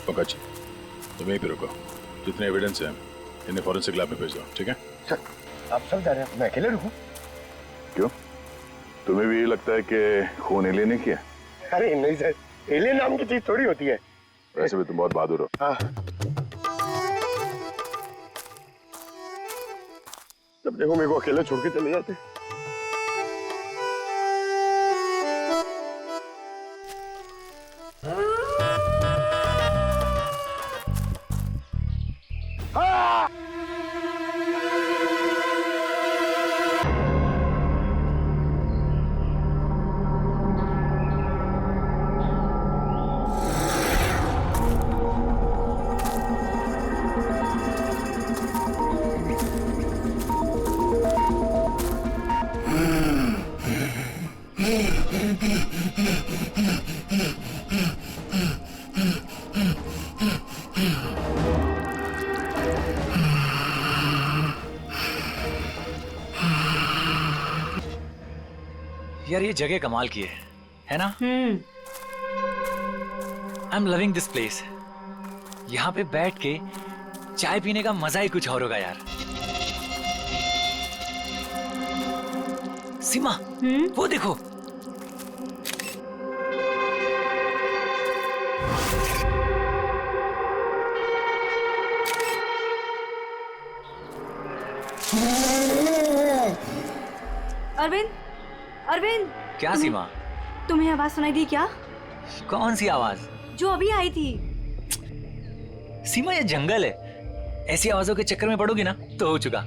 पंकज, तुम यहीं पे रुको। जितने एविडेंस है इन्हें फॉरेंसिक लैब में भेज दो, ठीक है? सर, आप सब जा रहे हैं, मैं अकेले रुकूं? क्यों, तुम्हें भी ये लगता है कि खून एलियन ने किया? अरे नहीं सर, एलियन नाम की चीज थोड़ी होती है। वैसे भी तुम बहुत बहादुर हो। हाँ। तब देखो मेरे को अकेले छोड़ के चले जाते। यार ये जगह कमाल की है ना? I am loving this place. यहाँ पे बैठ के चाय पीने का मजा ही कुछ और होगा यार। सीमा, वो देखो। अरविंद, अरविंद। क्या सीमा? तुम्हें आवाज सुनाई दी क्या? कौन सी आवाज? जो अभी आई थी। सीमा, ये जंगल है, ऐसी आवाजों के चक्कर में पड़ोगी ना तो हो चुका।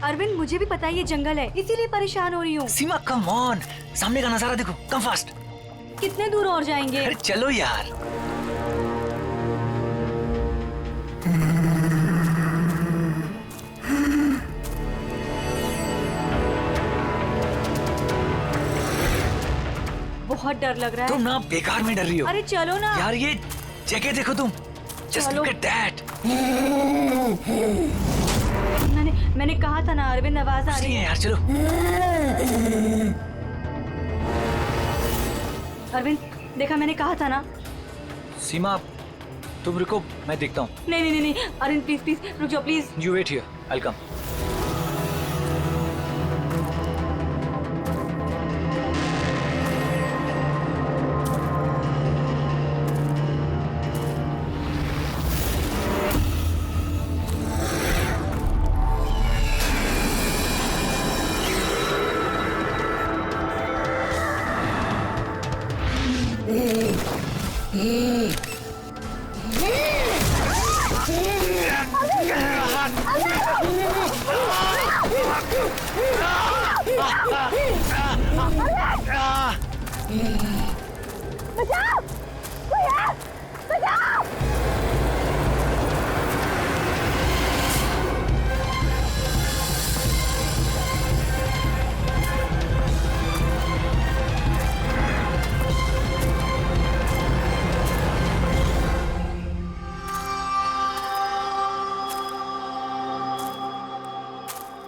अरविंद, मुझे भी पता है ये जंगल है, इसीलिए परेशान हो रही हूँ। सीमा कम ऑन, सामने का नजारा देखो, कम फास्ट। कितने दूर और जाएंगे? अरे चलो यार। बहुत डर लग रहा है। तुम ना बेकार में डर रही हो। अरे चलो ना यार, ये जगह देखो तुम। Just look at that. मैंने कहा था ना अरविंद, आवाज आ रही है यार। चलो अरविंद, देखा मैंने कहा था ना। सीमा, तुम रुको, मैं देखता हूँ। नहीं अरविंद, प्लीज प्लीज रुक जाओ please. You wait here, I'll come. बचाओ! बचाओ!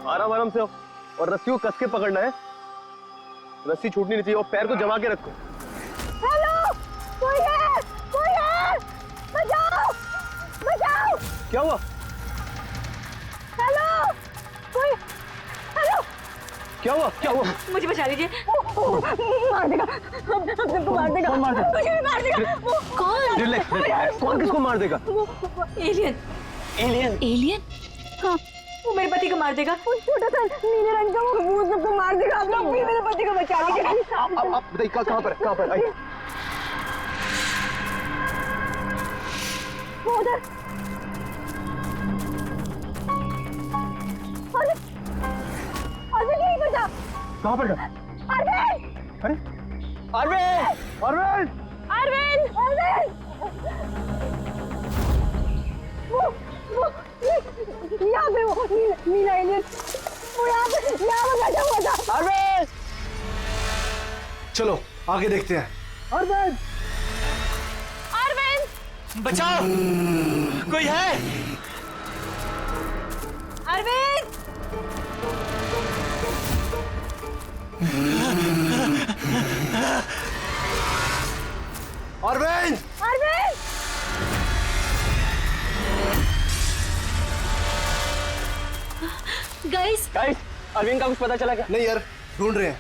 आराम आराम से हो और रस्सी को कस के पकड़ना है। रस्सी छूटनी नहीं चाहिए और पैर को जमा के रखो। हेलो, कोई है? कोई है? बचाओ! बचाओ! क्या हुआ? हेलो, कोई? हेलो, क्या हुआ? क्या हुआ? मुझे बचा लीजिए। मार देगा, हम सबको मार देगा। कौन मार देगा? मुझे भी मार देगा। कौन? Relax, relax. कौन किसको मार देगा? एलियन। एलियन? एलियन? हाँ, वो मेरे पति को मार देगा। वो छोटा सा नीले रंग का वो सबको मार देगा। आप लोग भी मेरे पति को बचा लीजिए। आप बताइए कहाँ पर है? कहाँ पर? आइए। वो उधर। अरविंद, यहीं पर था। कहाँ पर? अरविंद! अरे अरविंद! अरविंद! अरविंद! अरविंद! वो यहाँ पे वो नीला एलियन, वो यहाँ पे बैठा हुआ था। अरविंद! चलो आगे देखते हैं। अरविंद! अरविंद! बचाओ, कोई है? अरविंद! अरविंद! अरविंद! गाइस गाइस, अरविंद का कुछ पता चला क्या? नहीं यार, ढूंढ रहे हैं।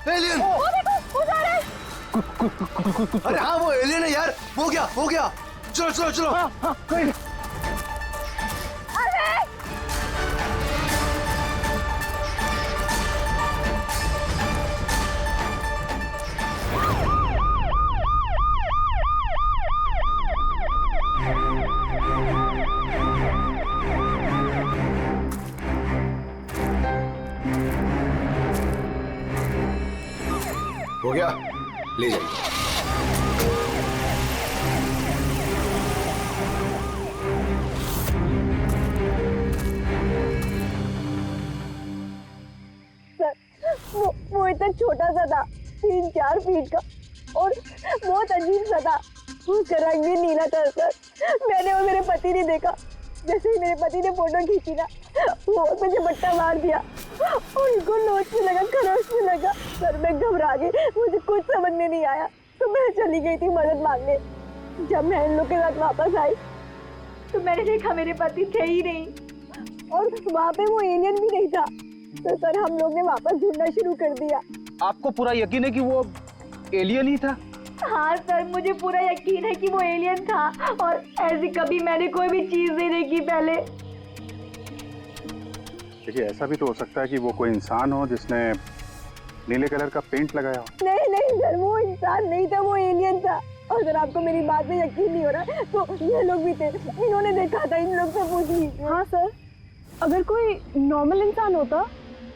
एलियन! वो देखो, वो जा रहा है। अरे हाँ, वो एलियन है यार। हो गया, हो गया। चलो चलो चलो। कोई नहीं। हो गया, ले जाइए। सर, वो इतना छोटा सा था, 3-4 फीट का, और बहुत अजीब सा था। उसका रंग भी नीला था सर। मैंने और मेरे पति ने देखा। जैसे ही मेरे पति ने फोटो खींची ना, वो मुझे बट्टा मार दिया और उनको नोच में लगा, खरोच में लगा। सर मैं घबरा गई, मुझे कुछ समझ में नहीं आया, तो मैं चली गई थी मदद मांगने। जब मैं इन लोग के साथ वापस आई तो मैंने देखा मेरे पति थे ही नहीं, और वहाँ पे वो एलियन भी नहीं था। तो सर हम लोग ने वापस ढूंढना शुरू कर दिया। आपको पूरा यकीन है कि वो एलियन ही था? हाँ सर, मुझे पूरा यकीन है कि वो एलियन था, और ऐसी कभी मैंने कोई भी चीज नहीं देखी पहले। देखिए, ऐसा भी तो हो सकता है कि वो कोई इंसान हो जिसने नीले कलर का पेंट लगाया हो। नहीं नहीं सर, वो इंसान नहीं था, वो एलियन था। और अगर आपको मेरी बात में यकीन नहीं हो रहा तो ये लोग भी थे, इन्होंने देखा था, इन लोग से पूछ लीजिए। हाँ सर, अगर कोई नॉर्मल इंसान होता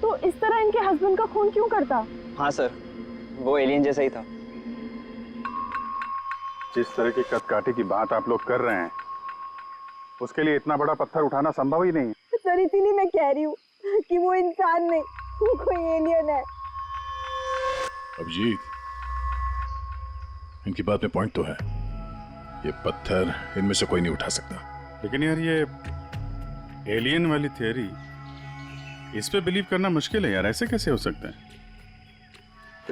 तो इस तरह इनके हस्बैंड का खून क्यों करता? हाँ सर, वो एलियन जैसा ही था। जिस तरह की कदकाठी की बात आप लोग कर रहे हैं, उसके लिए इतना बड़ा पत्थर उठाना संभव ही नहीं। सर इसीलिए मैं कह रही हूँ कि वो इंसान नहीं, वो कोई एलियन है। अभिजीत, इनकी बात में पॉइंट तो है। ये पत्थर इनमें से कोई नहीं उठा सकता। लेकिन यार, ये एलियन वाली थियरी, इस पे बिलीव करना मुश्किल है यार। ऐसे कैसे हो सकता है?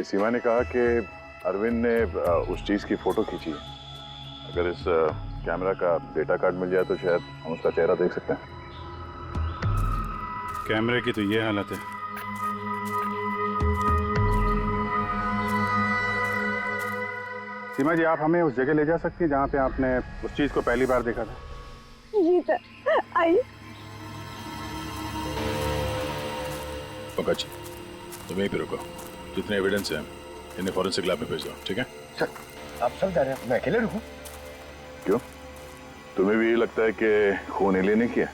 सीमा ने कहा कि अरविंद ने उस चीज की फोटो खींची है। अगर इस कैमरा का डेटा कार्ड मिल जाए तो शायद हम उसका चेहरा देख सकते हैं। कैमरे की तो ये हालत है। सीमा जी, आप हमें उस जगह ले जा सकती हैं जहाँ पे आपने उस चीज को पहली बार देखा था? जी सर, आइए। पंकज, तुम यहीं पे रुको। जितने एविडेंस हैं इन्हें फॉरेंसिक लैब में भेज दो, ठीक है? सर, आप सब जा रहे हैं, मैं अकेले रुकूं? क्यों, तुम्हें भी ये लगता है कि खून एलियन ने किया?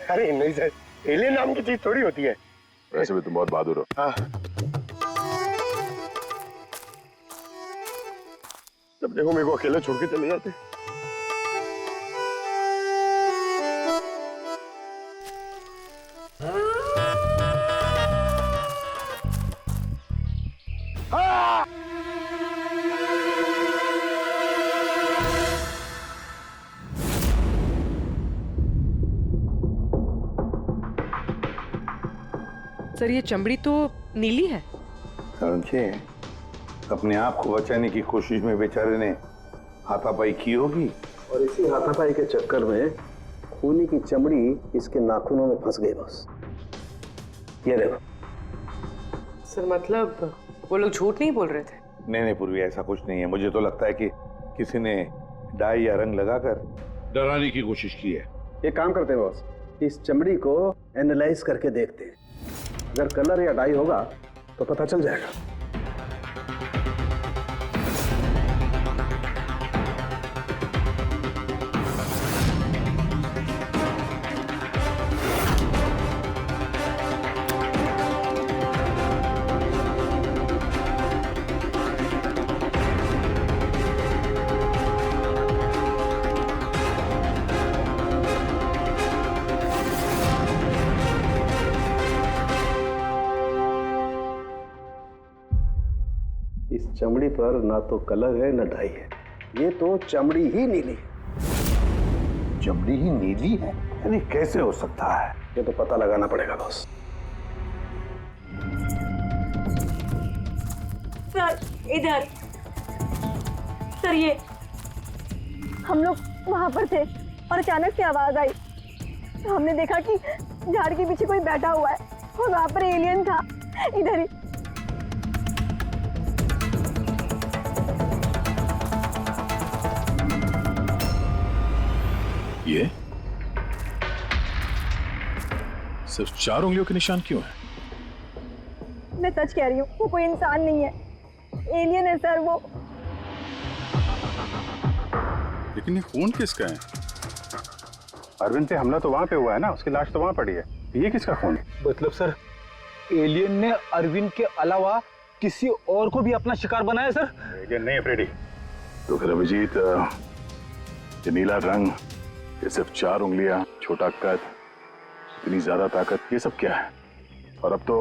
अरे नहीं सर, एलियन नाम की चीज थोड़ी होती है। वैसे भी तुम बहुत बहादुर हो। हाँ। जब देखो मेरे को अकेले छोड़ के चले जाते। सर, ये चमड़ी तो नीली है। समझे, अपने आप को बचाने की कोशिश में बेचारे ने हाथापाई की होगी, और इसी हाथापाई के चक्कर में खूनी की चमड़ी इसके नाखूनों में फंस गई। बस ये देखो। सर मतलब वो लोग झूठ नहीं बोल रहे थे? नहीं नहीं पूर्वी, ऐसा कुछ नहीं है। मुझे तो लगता है कि किसी ने डाई या रंग लगाकर डराने की कोशिश की है। एक काम करते हैं बॉस, इस चमड़ी को एनालाइज करके देखते हैं। अगर कलर या डाई होगा तो पता चल जाएगा। इस चमड़ी पर ना तो कलर है ना डाई है, ये तो चमड़ी ही नीली है। चमड़ी ही नीली है? यानी कैसे हो सकता है? ये तो पता लगाना पड़ेगा बॉस। सर इधर। सर ये हम लोग वहां पर थे और अचानक से आवाज आई। हमने देखा कि झाड़ के पीछे कोई बैठा हुआ है और वहां पर एलियन था, इधर ही। ये सिर्फ 4 उंगलियों के निशान क्यों है? मैं सच कह रही हूँ, वो कोई इंसान नहीं है, एलियन है सर वो। लेकिन ये खून किसका है? अरविंद पे हमला तो वहां पे हुआ है ना, उसकी लाश तो वहां पड़ी है। ये किसका खून है? मतलब सर एलियन ने अरविंद के अलावा किसी और को भी अपना शिकार बनाया सर? एलियन नहीं है फ्रेडी। तो फिर अभिजीत, ये नीला रंग, ये सिर्फ 4 उंगलियां, छोटा कद, इतनी ज्यादा ताकत, ये सब क्या है? और अब तो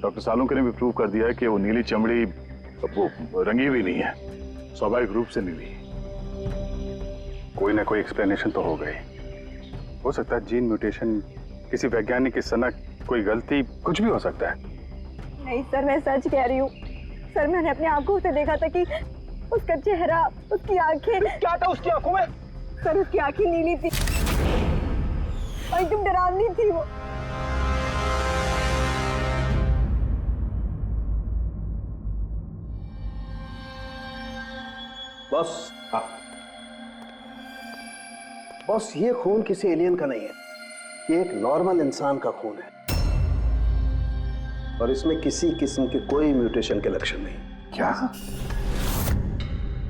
डॉक्टर सालुंके ने भी प्रूव कर दिया है कि वो नीली चमड़ी वो रंगी हुई नहीं है, स्वाभाविक रूप से नीली। कोई ना कोई एक्सप्लेनेशन तो हो गई। हो सकता है जीन म्यूटेशन, किसी वैज्ञानिक की सनक, कोई गलती, कुछ भी हो सकता है। नहीं सर, मैं सच कह रही हूँ सर, मैंने अपनी आंखों से देखा था कि उसका चेहरा, उसकी आंखें। क्या था उसकी आंखों में? सर उसकी आंखें नीली थी और एकदम डरावनी थी वो। बॉस, बॉस, ये खून किसी एलियन का नहीं है, ये एक नॉर्मल इंसान का खून है और इसमें किसी किस्म के कोई म्यूटेशन के लक्षण नहीं। क्या?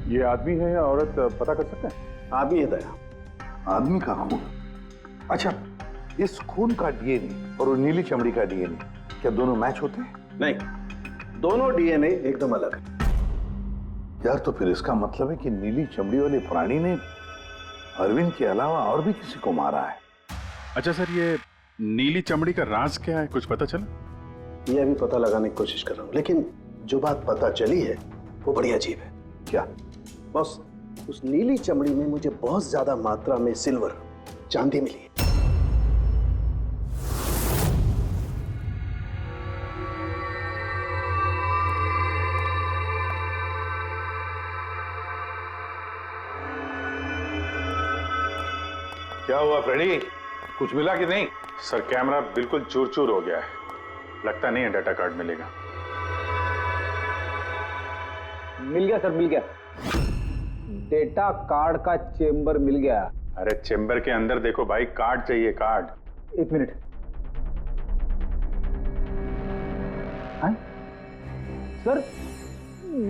ये आदमी है या औरत पता कर सकते हैं? आदमी है दया। आदमी का खून? अच्छा, इस खून का डीएनए और वो नीली चमड़ी का डीएनए क्या दोनों मैच होते हैं? नहीं, दोनों डीएनए एकदम अलग है। यार, तो फिर इसका मतलब है कि नीली चमड़ी वाले प्राणी ने अरविंद के अलावा और भी किसी को मारा है। अच्छा सर, ये नीली चमड़ी का राज क्या है, कुछ पता चला? ये अभी पता लगाने की कोशिश कर रहा हूँ, लेकिन जो बात पता चली है वो बड़ी अजीब है। क्या? बॉस, उस नीली चमड़ी में मुझे बहुत ज्यादा मात्रा में सिल्वर, चांदी मिली है। क्या हुआ फ्रेडी, कुछ मिला कि नहीं? सर कैमरा बिल्कुल चूर चूर हो गया है, लगता नहीं है डाटा कार्ड मिलेगा। मिल गया सर, मिल गया। डेटा कार्ड का चेंबर मिल गया। अरे चेंबर के अंदर देखो भाई, कार्ड चाहिए, कार्ड। 1 मिनट। हाँ? सर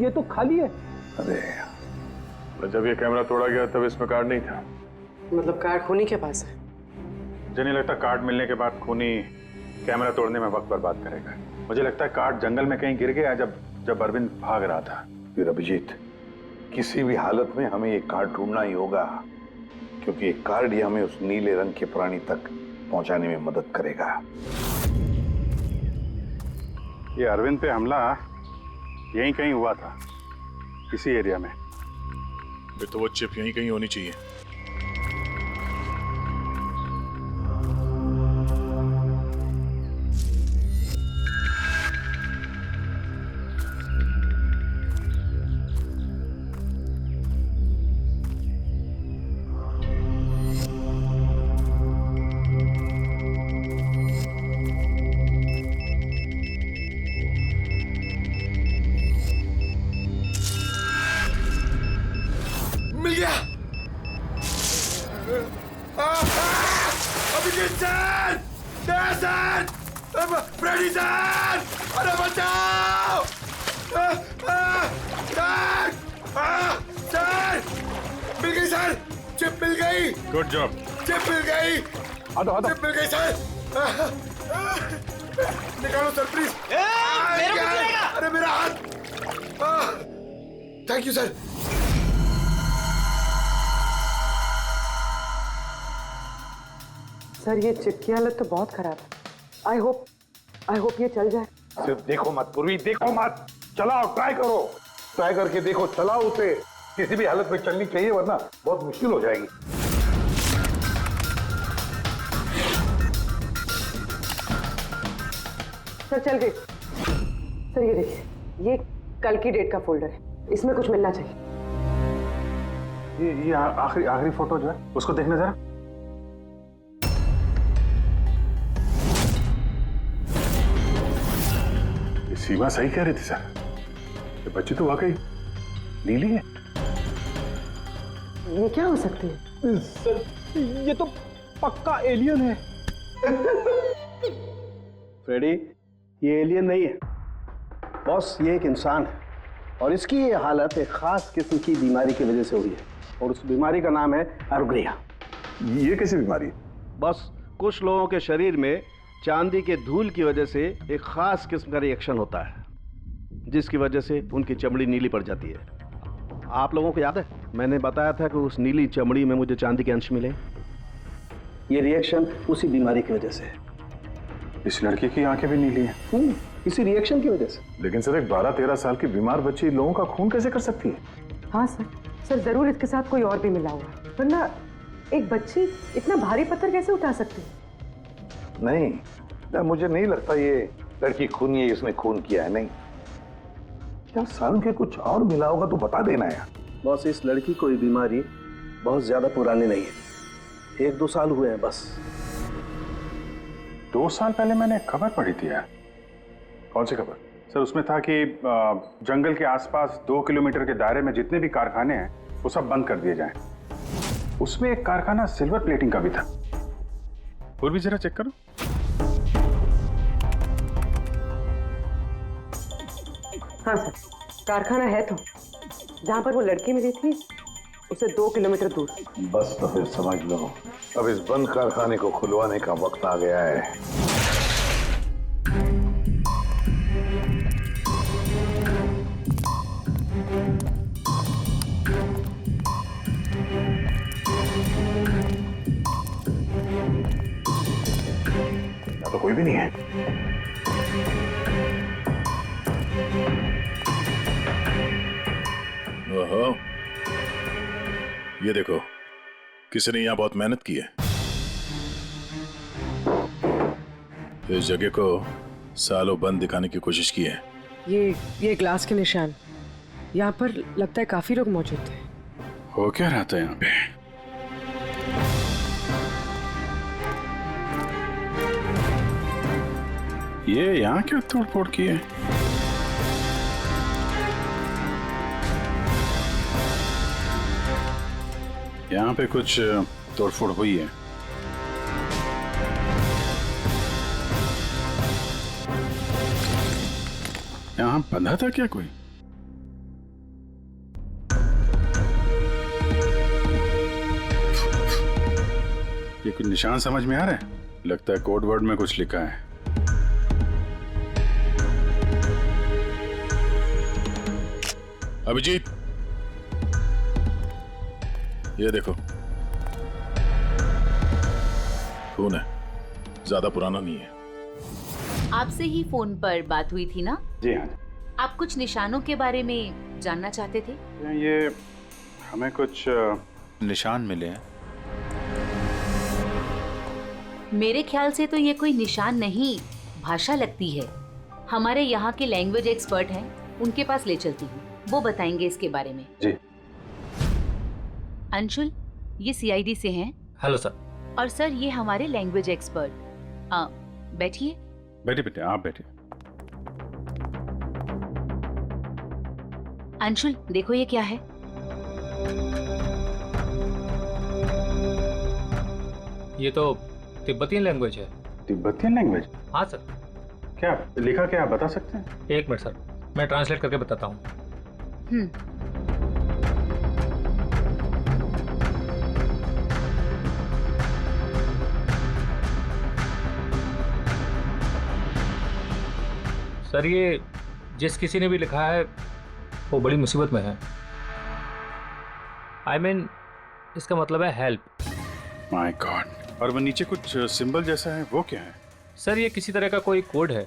ये तो खाली है। अरे जब ये कैमरा तोड़ा गया तब इसमें कार्ड नहीं था। मतलब कार्ड खूनी के पास है? मुझे नहीं लगता कार्ड मिलने के बाद खूनी कैमरा तोड़ने में वक्त बर्बाद करेगा। मुझे लगता है कार्ड जंगल में कहीं गिर गया जब अरविंद भाग रहा था। फिर अभिजीत, किसी भी हालत में हमें ये कार्ड ढूंढना ही होगा, क्योंकि ये कार्ड ही हमें उस नीले रंग के प्राणी तक पहुंचाने में मदद करेगा। ये अरविंद पे हमला यहीं कहीं हुआ था, इसी एरिया में। फिर तो वो चिप यहीं कहीं होनी चाहिए। Good job. चिप मिल गई। चिप मिल गई सर। निकालो सर प्लीज। अरे मेरा हाथ। Thank you sir. सर ये चिप की हालत तो बहुत खराब है। आई होप ये चल जाए। सिर्फ देखो मत पूर्वी, देखो मत, चलाओ, ट्राई करो, ट्राई करके देखो, चलाओ उसे। किसी भी हालत में चलनी चाहिए, वरना बहुत मुश्किल हो जाएगी। सर चल गई। सर ये देखिए, ये कल की डेट का फोल्डर है, इसमें कुछ मिलना चाहिए। ये आखिरी फोटो जो है उसको देखने जरा। सीमा सही कह रही थी सर, ये बच्ची तो वाकई नीली है। ये क्या हो सकती है? सर ये तो पक्का एलियन है। फ्रेडी, ये एलियन नहीं है बॉस, ये एक इंसान है और इसकी ये हालत एक खास किस्म की बीमारी की वजह से हुई है और उस बीमारी का नाम है आर्गुरिया। ये कैसी बीमारी है? बस कुछ लोगों के शरीर में चांदी के धूल की वजह से एक खास किस्म का रिएक्शन होता है जिसकी वजह से उनकी चमड़ी नीली पड़ जाती है। आप लोगों को याद है मैंने बताया था कि उस नीली चमड़ी में मुझे चांदी के अंश मिले? ये रिएक्शन उसी बीमारी की वजह से है। इस लड़की की आंखें भी नीली हैं। इसी रिएक्शन की वजह से। लेकिन सर एक 12-13 साल की बीमार बच्ची लोगों का खून कैसे कर सकती है? हाँ सर जरूर इसके साथ कोई और भी मिला हुआ है, वरना एक बच्ची इतना भारी पत्थर कैसे उठा सकती है? नहीं यार, मुझे नहीं लगता ये लड़की खूनी है, इसने खून किया है। नहीं यार, साल के कुछ और मिला होगा तो बता देना यार। बॉस, इस लड़की को ये बीमारी बहुत ज्यादा पुरानी नहीं है, 1-2 साल हुए हैं बस। 2 साल पहले मैंने खबर पढ़ी थी यार। कौन सी खबर? सर उसमें था कि जंगल के आसपास 2 किलोमीटर के दायरे में जितने भी कारखाने हैं वो सब बंद कर दिए जाएं। उसमें एक कारखाना सिल्वर प्लेटिंग का भी था। और भी जरा चेक करो। हाँ सर, कारखाना है तो जहाँ पर वो लड़की मिली थी उसे 2 किलोमीटर दूर। बस तो फिर समझ लो, अब इस बंद कारखाने को खुलवाने का वक्त आ गया है। यहाँ तो कोई भी नहीं है। ओहो, ये देखो, किसी ने यहाँ बहुत मेहनत की है। इस जगह को सालों बंद दिखाने की कोशिश की है। ये ग्लास के निशान, यहाँ पर लगता है काफी लोग मौजूद थे। हो क्या रहा था यहाँ पे? ये यहाँ क्या तोड़-फोड़ की है? यहाँ पे कुछ तोड़फोड़ हुई है। यहाँ बंधा था क्या कोई? ये कुछ निशान समझ में आ रहा है? लगता है कोड वर्ड में कुछ लिखा है। अभिजीत, ये देखो, खून है, ज्यादा पुराना नहीं है। आपसे ही फोन पर बात हुई थी ना? जी हाँ। आप कुछ निशानों के बारे में जानना चाहते थे? ये हमें कुछ निशान मिले हैं। मेरे ख्याल से तो ये कोई निशान नहीं, भाषा लगती है। हमारे यहाँ के लैंग्वेज एक्सपर्ट हैं, उनके पास ले चलती हूँ, वो बताएंगे इसके बारे में। जी। अंशुल, ये सीआईडी से हैं। Hello sir. और सर ये हमारे लैंग्वेज एक्सपर्ट। बैठिए। बैठिए बेटे, आप बैठिए। अंशुल देखो ये क्या है। ये तो तिब्बतियन लैंग्वेज है। Tibetan language? हाँ सर। क्या लिखा, क्या आप बता सकते हैं? 1 मिनट सर, मैं ट्रांसलेट करके बताता हूँ। सर ये जिस किसी ने भी लिखा है वो बड़ी मुसीबत में है। I mean, इसका मतलब है हेल्प। My God. और वो नीचे कुछ सिंबल जैसा है, वो क्या है? सर ये किसी तरह का कोई कोड है,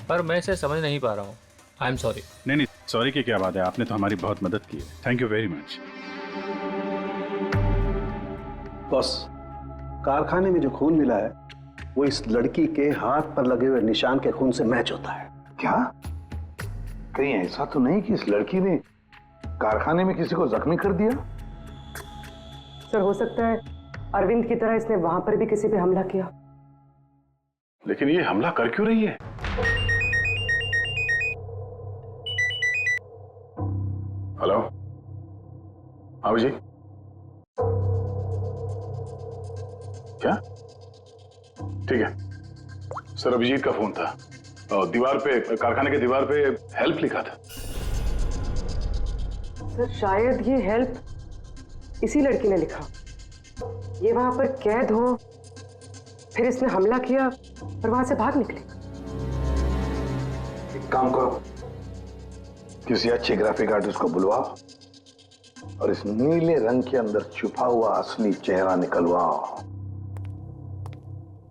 पर मैं इसे समझ नहीं पा रहा हूँ। I am sorry. नहीं नहीं, सॉरी की क्या बात है, आपने तो हमारी बहुत मदद की है। Thank you very much. Boss, कारखाने में जो खून मिला है वो इस लड़की के हाथ पर लगे हुए निशान के खून से मैच होता है। क्या कहीं ऐसा तो नहीं कि इस लड़की ने कारखाने में किसी को जख्मी कर दिया? सर हो सकता है अरविंद की तरह इसने वहां पर भी किसी पे हमला किया। लेकिन ये हमला कर क्यों रही है? अभिजीत, क्या? ठीक है सर, अभिजीत का फोन था और दीवार पे, कारखाने के दीवार पे हेल्प लिखा था। सर शायद ये हेल्प इसी लड़की ने लिखा। ये वहां पर कैद हो, फिर इसने हमला किया और वहां से भाग निकली। एक काम करो, किसी अच्छे ग्राफिक आर्टिस्ट को बुलवाओ और इस नीले रंग के अंदर छुपा हुआ असली चेहरा निकलवाओ।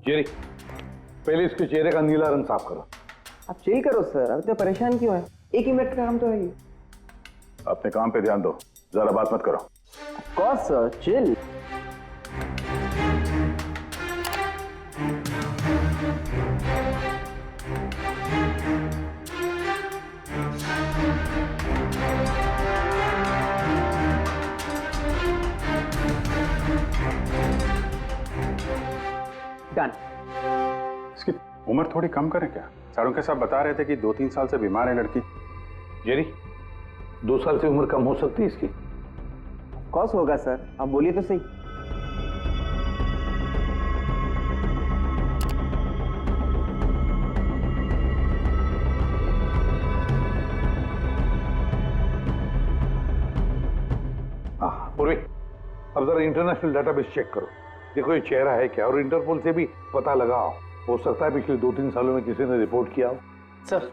जेरी, पहले इसके चेहरे का नीला रंग साफ करो। आप चिल करो सर, अब तो परेशान क्यों है? 1 ही मिनट का काम तो है ये। अपने काम पे ध्यान दो, ज्यादा बात मत करो। Of course sir, chill. Done. इसकी उम्र थोड़ी कम करें क्या? सारों के साथ बता रहे थे कि 2-3 साल से बीमार है लड़की। जेरी, 2 साल से उम्र कम हो सकती है इसकी? ऑफ कोर्स होगा सर, आप बोलिए तो सही। पूर्वी, अब जरा इंटरनेशनल डाटाबेस चेक करो, देखो ये चेहरा है क्या, और इंटरपोल से भी पता लगाओ। हो सकता है पिछले 2-3 सालों में किसी ने रिपोर्ट किया हो। सर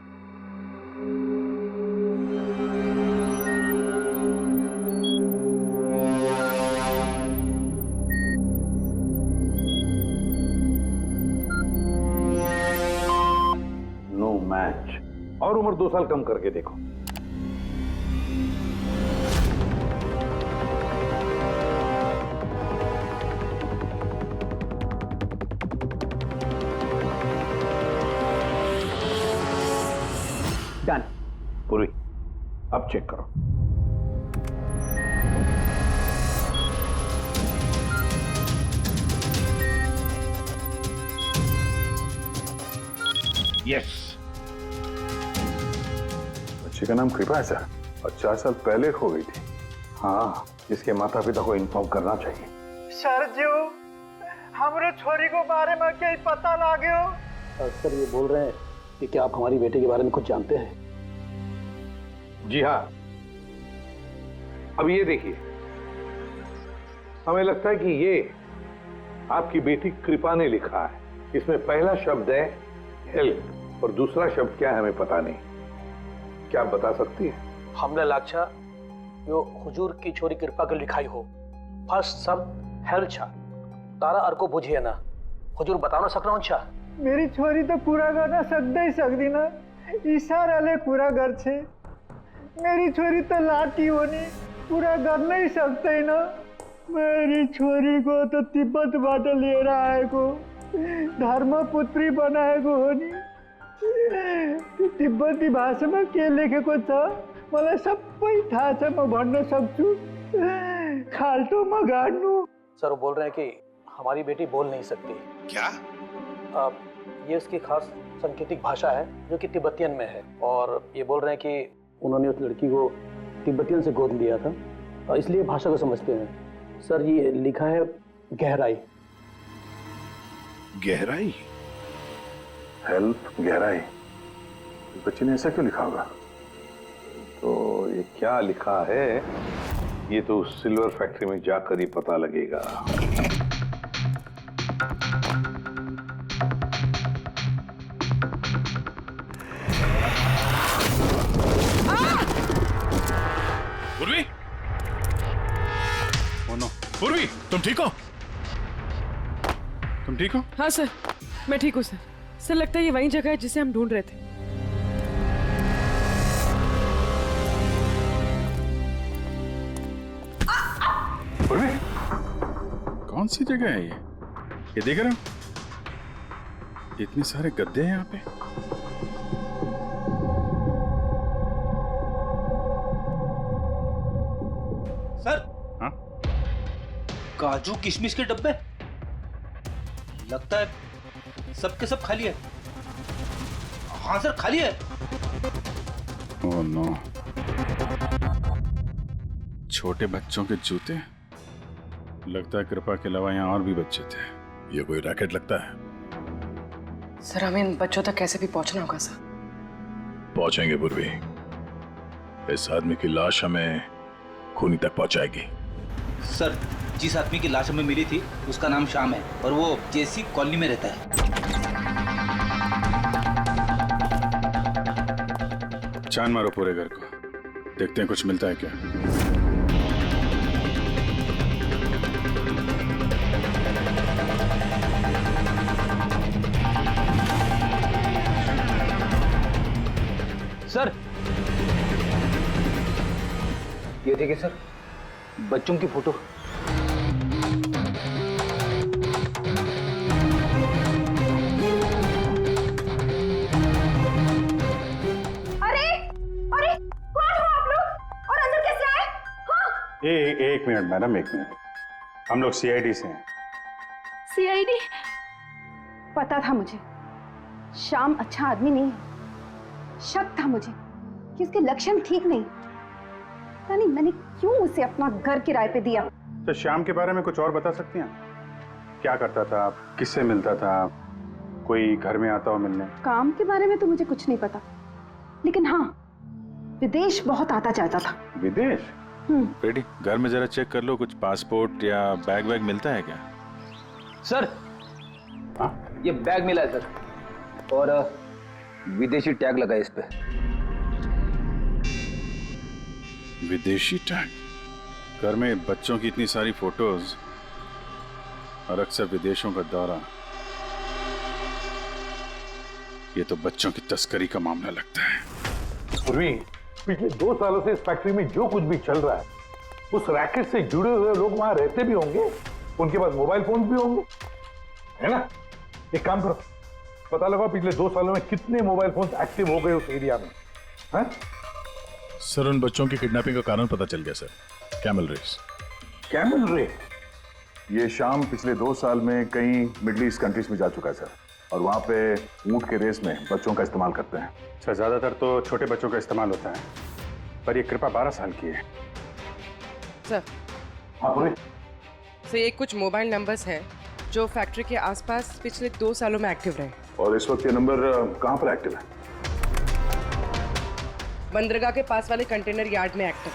नो मैच, और उम्र 2 साल कम करके देखो। डन। पूरी, अब चेक करो। यस, बच्चे का नाम कृपा है सर, और 4 साल पहले खो गई थी। हाँ, इसके माता पिता को इन्फॉर्म करना चाहिए। सर जी, हमारे छोरी को बारे में क्या पता लागे हो? सर ये बोल रहे हैं कि क्या आप हमारी बेटे के बारे में कुछ जानते हैं? जी हाँ, अब ये देखिए, हमें लगता है कि ये आपकी बेटी कृपा ने लिखा है। इसमें पहला शब्द है हेल्प और दूसरा शब्द क्या है हमें पता नहीं। क्या आप बता सकती है? हमने लाक्षा जो हुजूर की छोरी कृपा के लिखाई हो, फर्स्ट शब्द हेल्प छा, तारा अर्को बुझिए ना, हुजूर बता ना सकना छा। मेरी छोरी तो पूरा करना सकते ही सकती ना, इशारा ले पूरा घर छे। मेरी छोरी तो लाठी होनी पूरा कर नहीं सकते ना। मेरी छोरी को तो तिब्बत बाटे ले रहा है को धर्मपुत्री बनाए को होनी। तिब्बती भाषा में के लेखे को छ मलाई सबै थाहा छ, म भन्न सक्छु। खाल्टो म गाड्नु। सर वो बोल रहे हैं कि हमारी बेटी बोल नहीं सकती। क्या? ये उसकी खास सांकेतिक भाषा है जो कि तिब्बतियन में है, और ये बोल रहे हैं कि उन्होंने उस लड़की को तिब्बतियन से गोद लिया था, इसलिए भाषा को समझते हैं। सर ये लिखा है गहराई। गहराई? हेल्प, गहराई, बच्चे ने ऐसा क्यों लिखा होगा? तो ये क्या लिखा है ये तो सिल्वर फैक्ट्री में जाकर ही पता लगेगा। पूर्वी? ओ नो, पूर्वी, तुम ठीक हो? तुम ठीक हो? हाँ सर, मैं ठीक हूँ सर। सर लगता है ये वही जगह है जिसे हम ढूंढ रहे थे। पूर्वी, कौन सी जगह है ये देख रहे हो? इतने सारे गद्दे हैं यहाँ पे। सर, हाँ? काजू किशमिश के डब्बे, लगता है सबके सब खाली है। हाँ सर, खाली है। ओह नो, छोटे बच्चों के जूते? लगता है कृपा के अलावा यहाँ और भी बच्चे थे। ये कोई रैकेट लगता है। सर हमें इन बच्चों तक कैसे भी पहुंचना होगा सर। पहुंचेंगे पूर्वी। इस आदमी की लाश हमें खूनी तक पहुंचाएगी। सर जिस आदमी की लाश हमें मिली थी उसका नाम श्याम है और वो जेसी कॉलोनी में रहता है। छान मारो पूरे घर को, देखते हैं कुछ मिलता है क्या। सर ये देखिए सर, बच्चों की फोटो। एक मिनट मैडम, एक मिनट। हम लोग सीआईडी से हैं। सीआईडी? पता था मुझे श्याम अच्छा आदमी नहीं है। शक था मुझे कि उसके लक्षण ठीक नहीं। पता नहीं मैंने क्यों उसे अपना घर किराए पे दिया। तो श्याम के बारे में कुछ और बता सकती हैं? क्या करता था, किससे मिलता था, कोई घर में आता हो मिलने? काम के बारे में तो मुझे कुछ नहीं पता, लेकिन हाँ विदेश बहुत आता जाता था। विदेश? बेटी घर में जरा चेक कर लो, कुछ पासपोर्ट या बैग वैग मिलता है क्या? सर ये बैग मिला है सर, और विदेशी टैग लगा है इस पे। विदेशी टैग? घर में बच्चों की इतनी सारी फोटोज और अक्सर विदेशों का दौरा, ये तो बच्चों की तस्करी का मामला लगता है। पूर्वी, पिछले 2 सालों से इस फैक्ट्री में जो कुछ भी चल रहा है, उस रैकेट से जुड़े हुए लोग वहां रहते भी होंगे, उनके पास मोबाइल फोन भी होंगे, है ना? एक काम करो, पता लगाओ पिछले 2 सालों में कितने मोबाइल फोन एक्टिव हो गए उस एरिया में। है? सर उन बच्चों की किडनैपिंग का कारण पता चल गया सर। Camel race. कैमल रे? ये शाम पिछले 2 साल में कई मिडिल ईस्ट कंट्रीज में जा चुका है सर, और वहाँ पे ऊंट के रेस में बच्चों का इस्तेमाल करते हैं। सर ज्यादातर तो छोटे बच्चों का इस्तेमाल होता है, पर ये कृपा 12 साल की है। सर हाँ पूरी? सर ये कुछ मोबाइल नंबर्स हैं जो फैक्ट्री के आसपास पिछले 2 सालों में एक्टिव रहे। और इस वक्त ये नंबर कहाँ पर एक्टिव है? बंदरगाह के पास वाले कंटेनर यार्ड में एक्टिव।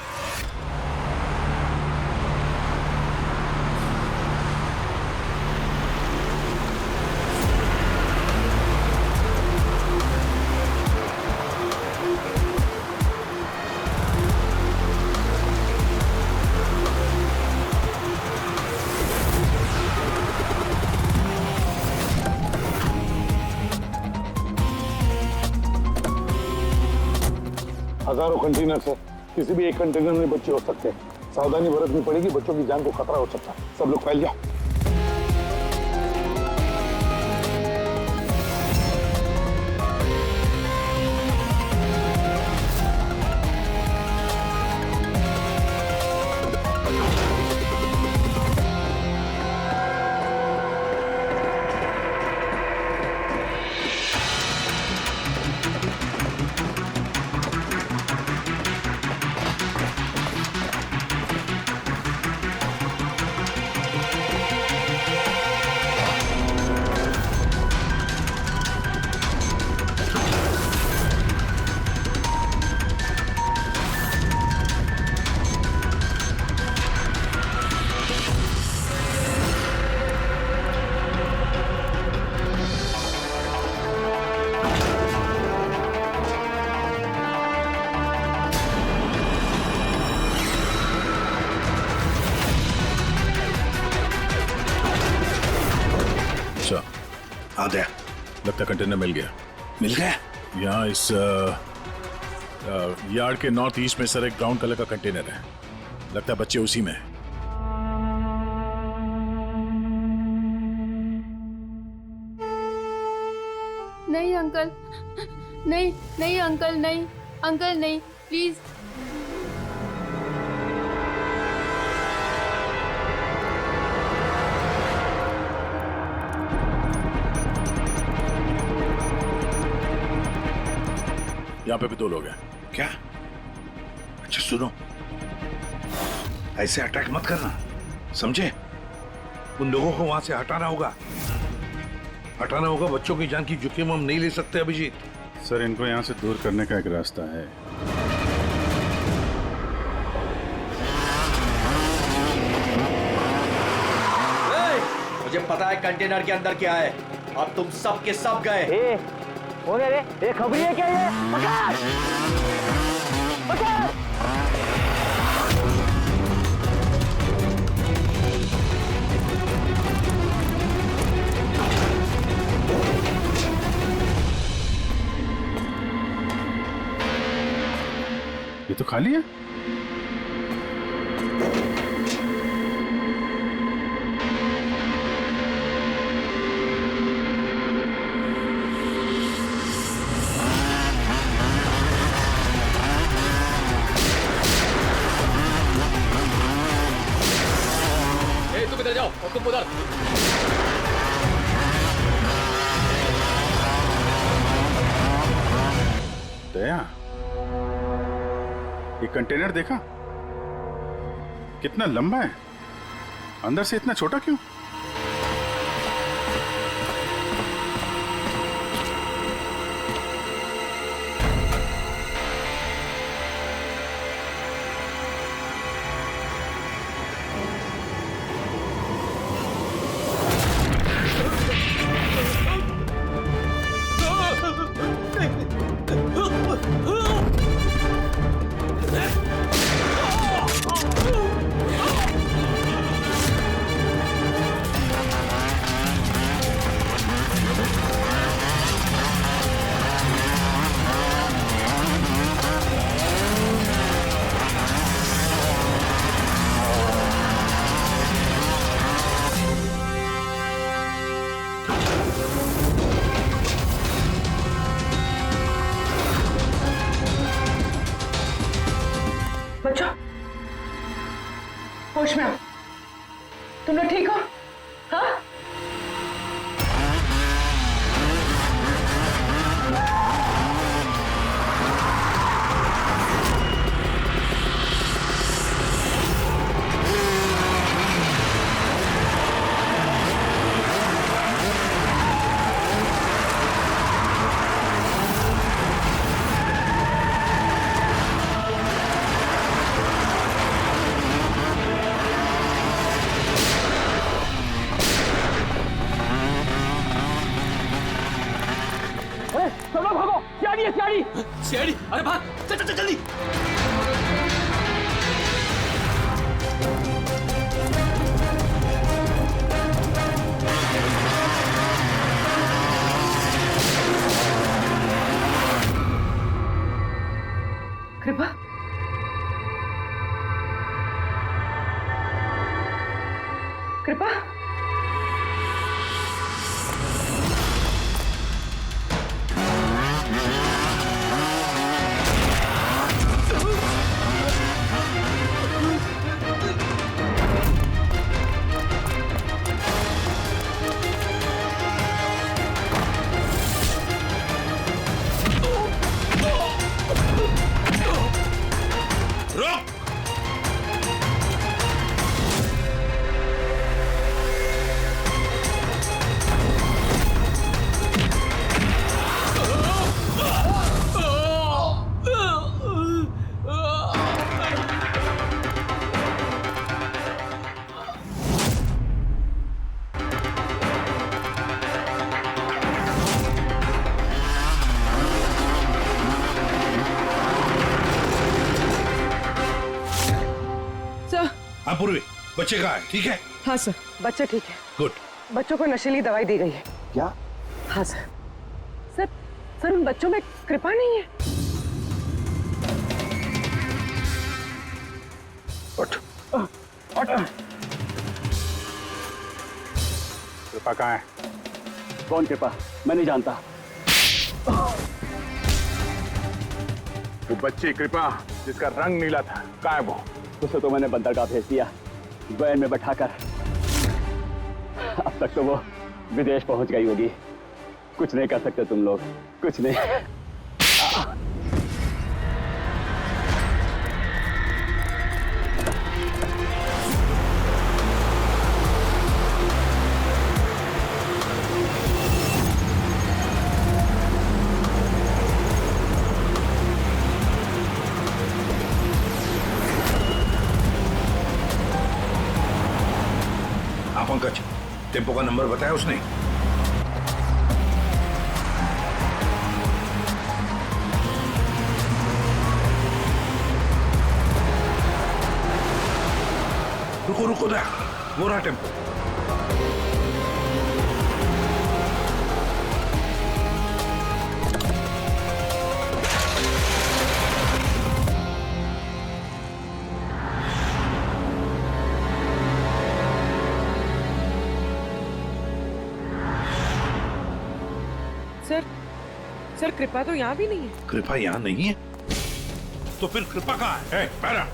हजारों कंटेनर है, किसी भी एक कंटेनर में बच्चे हो सकते हैं। सावधानी बरतनी पड़ेगी, बच्चों की जान को खतरा हो सकता है। सब लोग फैल जाओ। हाँ दया, लगता कंटेनर मिल गया। मिल गया? यहाँ इस यार्ड के नॉर्थ ईस्ट में सर एक ब्राउन कलर का कंटेनर है। लगता है बच्चे उसी में हैं। नहीं अंकल, नहीं नहीं अंकल, नहीं अंकल, नहीं प्लीज। यहाँ पे भी 2 लोग हैं। क्या? अच्छा सुनो, ऐसे अटैक मत करना, समझे? उन लोगों को वहां से हटाना होगा, बच्चों की जान की जोखिम हम नहीं ले सकते अभिजीत। सर, इनको यहाँ से दूर करने का एक रास्ता है। मुझे पता है कंटेनर के अंदर क्या है, अब तुम सब के सब गए। हो गया रे, खबरी है क्या ये? पकड़! पकड़! ये तो खाली है। तुम इधर जाओ और तुम उधर। दया, ये कंटेनर देखा कितना लंबा है, अंदर से इतना छोटा क्यों? बच्चों, होश में आओ। तुम लोग ठीक हो? हाँ? सब लोग भागो, सियाड़ी है सियाड़ी। सियाड़ी, अरे भाग, चल चल चल जल्दी। कृपा, कृपा, हाँ पूर्वी, बच्चे कहाँ है? ठीक है? हाँ सर, बच्चे ठीक है। गुड। बच्चों को नशीली दवाई दी गई है। क्या? हाँ सर। सर, सर उन बच्चों में कृपा नहीं है। उठ। कृपा कहाँ है? कौन कृपा? मैं नहीं जानता। वो बच्ची कृपा जिसका रंग नीला था, कहाँ है वो? उसे तो मैंने बंदरगाह भेज दिया, वैन में बैठाकर। अब तक तो वो विदेश पहुंच गई होगी। कुछ नहीं कर सकते तुम लोग, कुछ नहीं। पंकज, टेम्पो का नंबर बताया उसने? रुको रुको ना, वो रहा टेम्पो। सर कृपा तो यहाँ भी नहीं है। कृपा यहाँ नहीं है तो फिर कृपा कहाँ है? पैरा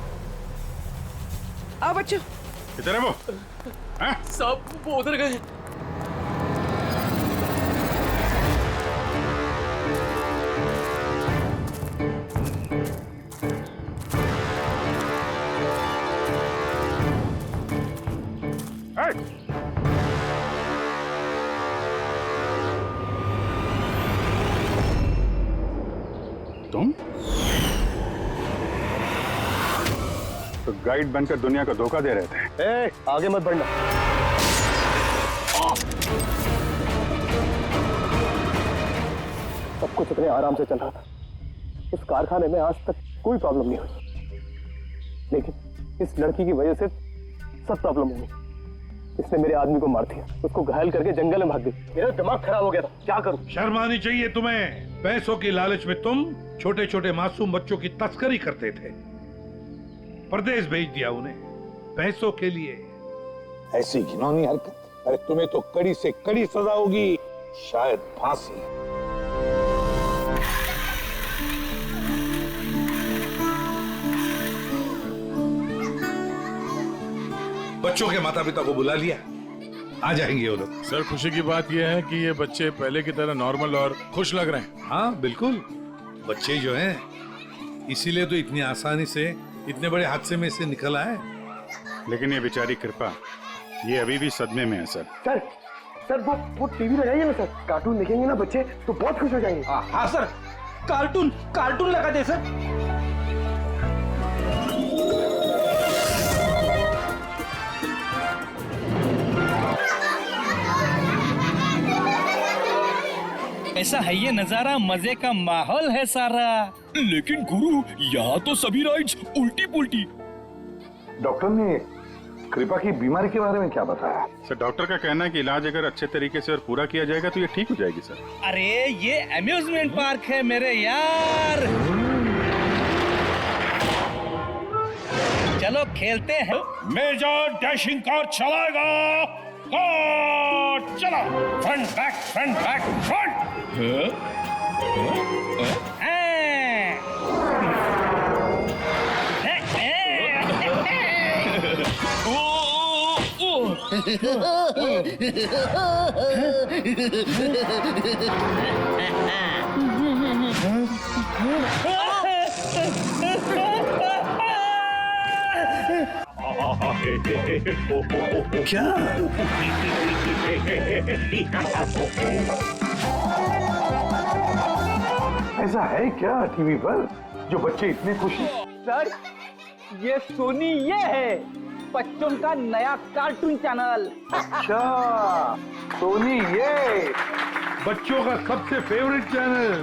आओ बच्चों। किधर है वो? सब वो उधर गए। तुम तो गाइड बनकर दुनिया को धोखा दे रहे थे। आगे मत बढ़ना। सब कुछ इतने आराम से चल रहा था। इस कारखाने में आज तक कोई प्रॉब्लम नहीं हुई, लेकिन इस लड़की की वजह से सब प्रॉब्लम हुई। इसने मेरे आदमी को मार दिया, उसको घायल करके जंगल में भाग गई। मेरा दिमाग खराब हो गया था, क्या करूं? शर्म आनी चाहिए तुम्हें। पैसों की लालच में तुम छोटे छोटे मासूम बच्चों की तस्करी करते थे, परदेश भेज दिया उन्हें पैसों के लिए। ऐसी घिनौनी हरकत, अरे तुम्हें तो कड़ी से कड़ी सजा होगी, शायद फांसी। बच्चों के माता पिता को बुला लिया, आ जाएंगे वो लोग। सर खुशी की बात यह है कि ये बच्चे पहले की तरह नॉर्मल और खुश लग रहे हैं। हाँ बिल्कुल, बच्चे जो हैं इसीलिए तो इतनी आसानी से इतने बड़े हादसे में से निकल आए। लेकिन ये बेचारी कृपा, ये अभी भी सदमे में है सर। सर वो टीवी लगाइए ना सर, कार्टून देखेंगे ना बच्चे तो बहुत खुश हो जाएंगे। हाँ सर, कार्टून लगा दे सर। ऐसा है ये नजारा, मजे का माहौल है सारा। लेकिन गुरु, यहाँ तो सभी राइड्स उल्टी पुल्टी। डॉक्टर ने कृपा की बीमारी के बारे में क्या बताया? सर डॉक्टर का कहना है कि इलाज अगर अच्छे तरीके से और पूरा किया जाएगा तो ये ठीक हो जाएगी सर। अरे ये अम्यूजमेंट पार्क है मेरे यार, चलो खेलते हैं। मेजर डैशिंग कार चलाएगा, कार चला, फ्रंट बैक फ्रंट। क्या? ऐसा है क्या टीवी पर जो बच्चे इतने खुश हैं? सर ये सोनी ये है बच्चों का नया कार्टून चैनल। अच्छा, सोनी ये बच्चों का सबसे फेवरेट चैनल।